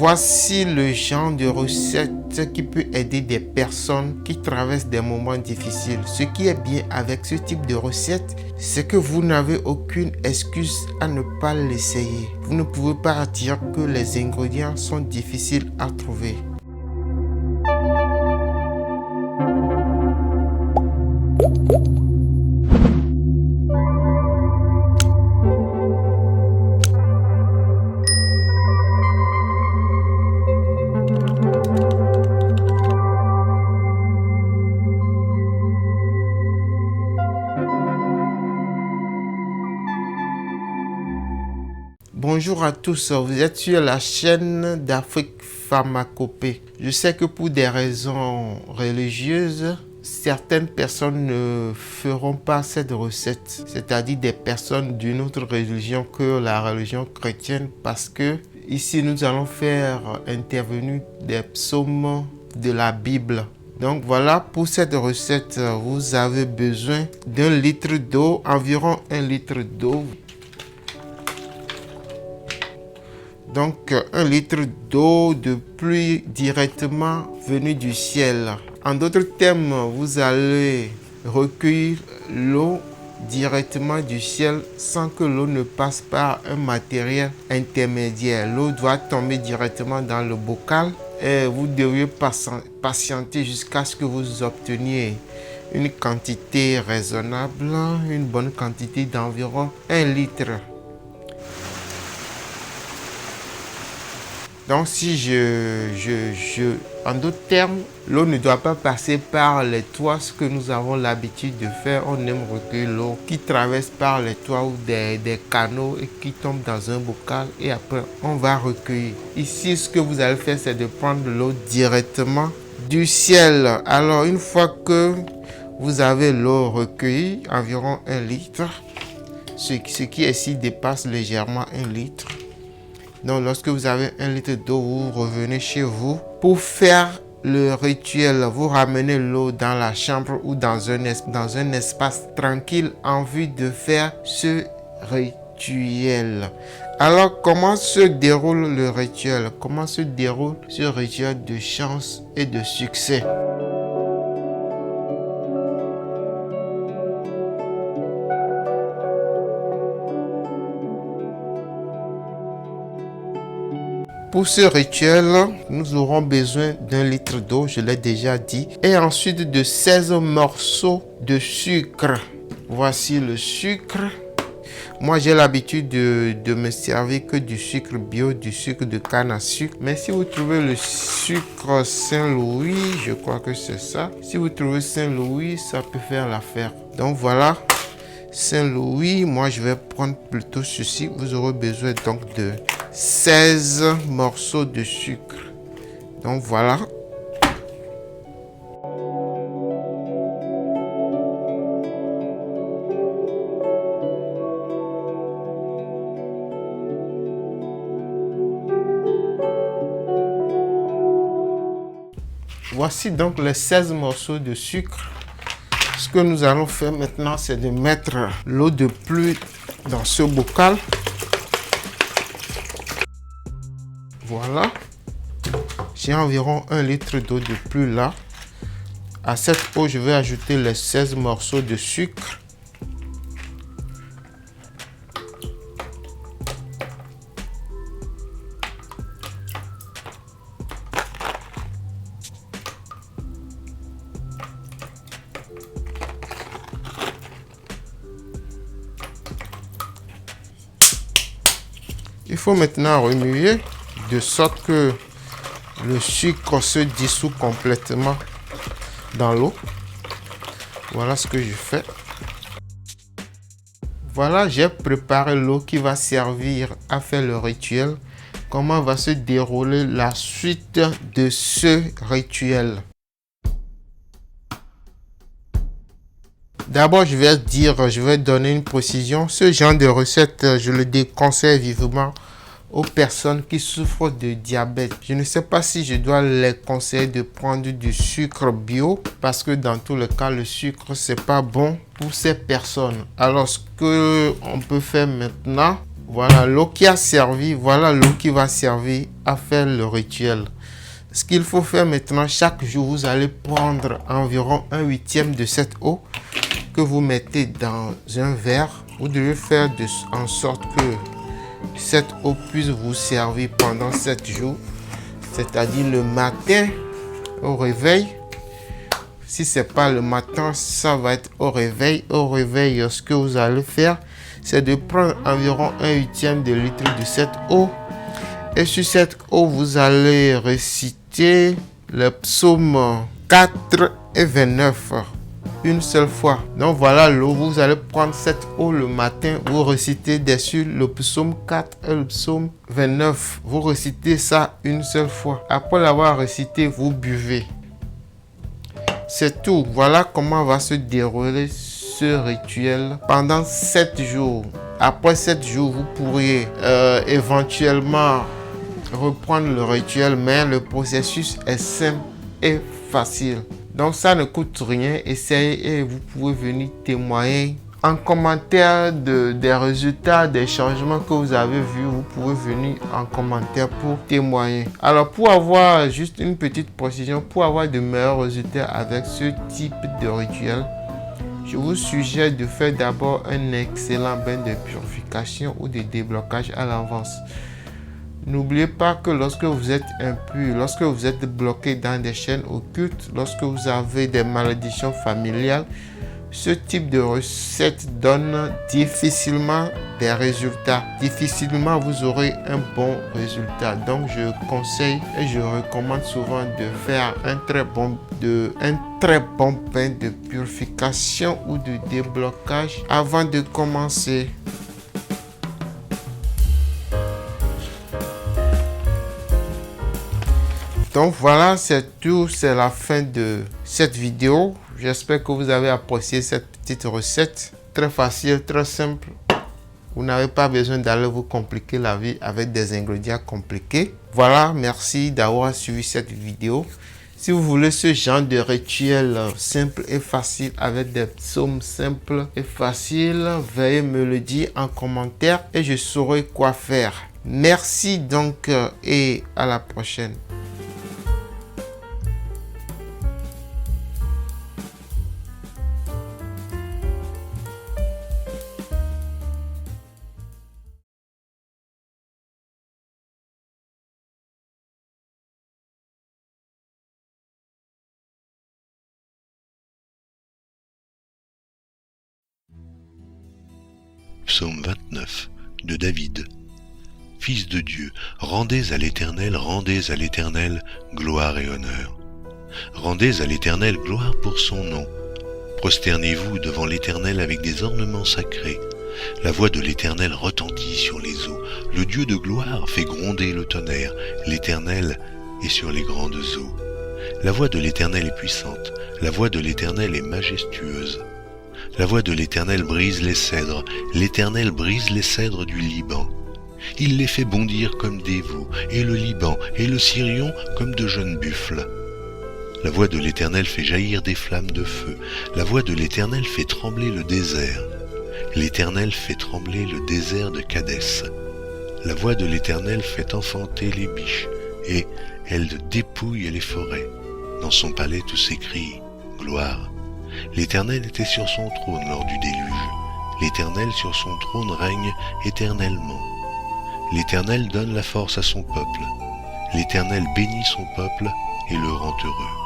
Voici le genre de recette qui peut aider des personnes qui traversent des moments difficiles. Ce qui est bien avec ce type de recette, c'est que vous n'avez aucune excuse à ne pas l'essayer. Vous ne pouvez pas dire que les ingrédients sont difficiles à trouver. Bonjour à tous, vous êtes sur la chaîne d'Afrique Pharmacopée. Je sais que pour des raisons religieuses, certaines personnes ne feront pas cette recette, c'est-à-dire des personnes d'une autre religion que la religion chrétienne, parce que ici nous allons faire intervenir des psaumes de la Bible. Donc voilà, pour cette recette, vous avez besoin d'un litre d'eau, environ 1 litre d'eau. Donc 1 litre d'eau de pluie directement venue du ciel. En d'autres termes, vous allez recueillir l'eau directement du ciel sans que l'eau ne passe par un matériel intermédiaire. L'eau doit tomber directement dans le bocal et vous devriez patienter jusqu'à ce que vous obteniez une quantité raisonnable, une bonne quantité d'environ 1 litre. Donc si en d'autres termes, l'eau ne doit pas passer par les toits, ce que nous avons l'habitude de faire. On aime recueillir l'eau qui traverse par les toits ou des canaux et qui tombe dans un bocal et après on va recueillir. Ici, ce que vous allez faire, c'est de prendre l'eau directement du ciel. Alors une fois que vous avez l'eau recueillie, environ 1 litre, ce qui ici dépasse légèrement 1 litre. Donc, lorsque vous avez 1 litre d'eau, vous revenez chez vous pour faire le rituel. Vous ramenez l'eau dans la chambre ou dans un espace tranquille en vue de faire ce rituel. Alors, comment se déroule le rituel? Comment se déroule ce rituel de chance et de succès? Pour ce rituel, nous aurons besoin d'1 litre d'eau, je l'ai déjà dit, et ensuite de 16 morceaux de sucre. Voici le sucre. Moi, j'ai l'habitude de me servir que du sucre bio, du sucre de canne à sucre. Mais si vous trouvez le sucre Saint-Louis, je crois que c'est ça. Si vous trouvez Saint-Louis, ça peut faire l'affaire. Donc voilà, Saint-Louis, moi je vais prendre plutôt ceci. Vous aurez besoin donc de 16 morceaux de sucre. Donc voilà. Voici donc les 16 morceaux de sucre. Ce que nous allons faire maintenant, c'est de mettre l'eau de pluie dans ce bocal. Voilà. J'ai environ 1 litre d'eau de pluie là. À cette eau, je vais ajouter les 16 morceaux de sucre. Il faut maintenant remuer de sorte que le sucre se dissout complètement dans l'eau. Voilà ce que je fais. Voilà, j'ai préparé l'eau qui va servir à faire le rituel. Comment va se dérouler la suite de ce rituel? D'abord, je vais donner une précision. Ce genre de recette, je le déconseille vivement aux personnes qui souffrent de diabète. Je ne sais pas si je dois les conseiller de prendre du sucre bio parce que dans tous les cas, le sucre, c'est pas bon pour ces personnes. Alors, ce que on peut faire maintenant, Voilà l'eau qui a servi, voilà l'eau qui va servir à faire le rituel. Ce qu'il faut faire maintenant, chaque jour, vous allez prendre environ 1/8 de cette eau que vous mettez dans un verre. Vous devez faire en sorte que cette eau puisse vous servir pendant 7 jours, c'est-à-dire le matin au réveil. Si ce n'est pas le matin, ça va être au réveil. Au réveil, ce que vous allez faire, c'est de prendre environ 1/8 de litre de cette eau. Et sur cette eau, vous allez réciter le psaume 4 et 29 une seule fois. Donc voilà l'eau. Vous allez prendre cette eau le matin. Vous récitez dessus le psaume 4 et le psaume 29. Vous récitez ça une seule fois. Après l'avoir récité, vous buvez. C'est tout. Voilà comment va se dérouler ce rituel pendant 7 jours. Après 7 jours, vous pourriez éventuellement reprendre le rituel, mais le processus est simple et facile. Donc ça ne coûte rien. Essayez et vous pouvez venir témoigner en commentaire des résultats, des changements que vous avez vus. Vous pouvez venir en commentaire pour témoigner. Alors pour avoir juste une petite précision, pour avoir de meilleurs résultats avec ce type de rituel, je vous suggère de faire d'abord un excellent bain de purification ou de déblocage à l'avance. N'oubliez pas que lorsque vous êtes impur, lorsque vous êtes bloqué dans des chaînes occultes, lorsque vous avez des malédictions familiales, ce type de recette donne difficilement des résultats. Difficilement vous aurez un bon résultat. Donc je conseille et je recommande souvent de faire un très bon bain de purification ou de déblocage avant de commencer. Donc voilà, c'est tout, c'est la fin de cette vidéo. J'espère que vous avez apprécié cette petite recette. Très facile, très simple. Vous n'avez pas besoin d'aller vous compliquer la vie avec des ingrédients compliqués. Voilà, merci d'avoir suivi cette vidéo. Si vous voulez ce genre de rituel simple et facile avec des psaumes simples et faciles, veuillez me le dire en commentaire et je saurai quoi faire. Merci donc et à la prochaine. Psaume 29 de David. Fils de Dieu, rendez à l'Éternel gloire et honneur. Rendez à l'Éternel gloire pour son nom. Prosternez-vous devant l'Éternel avec des ornements sacrés. La voix de l'Éternel retentit sur les eaux. Le Dieu de gloire fait gronder le tonnerre. L'Éternel est sur les grandes eaux. La voix de l'Éternel est puissante. La voix de l'Éternel est majestueuse. La voix de l'Éternel brise les cèdres. L'Éternel brise les cèdres du Liban. Il les fait bondir comme des veaux, et le Liban et le Sirion comme de jeunes buffles. La voix de l'Éternel fait jaillir des flammes de feu. La voix de l'Éternel fait trembler le désert. L'Éternel fait trembler le désert de Kadès. La voix de l'Éternel fait enfanter les biches, et elle dépouille les forêts. Dans son palais tous s'écrient « Gloire ». L'Éternel était sur son trône lors du déluge. L'Éternel sur son trône règne éternellement. L'Éternel donne la force à son peuple. L'Éternel bénit son peuple et le rend heureux.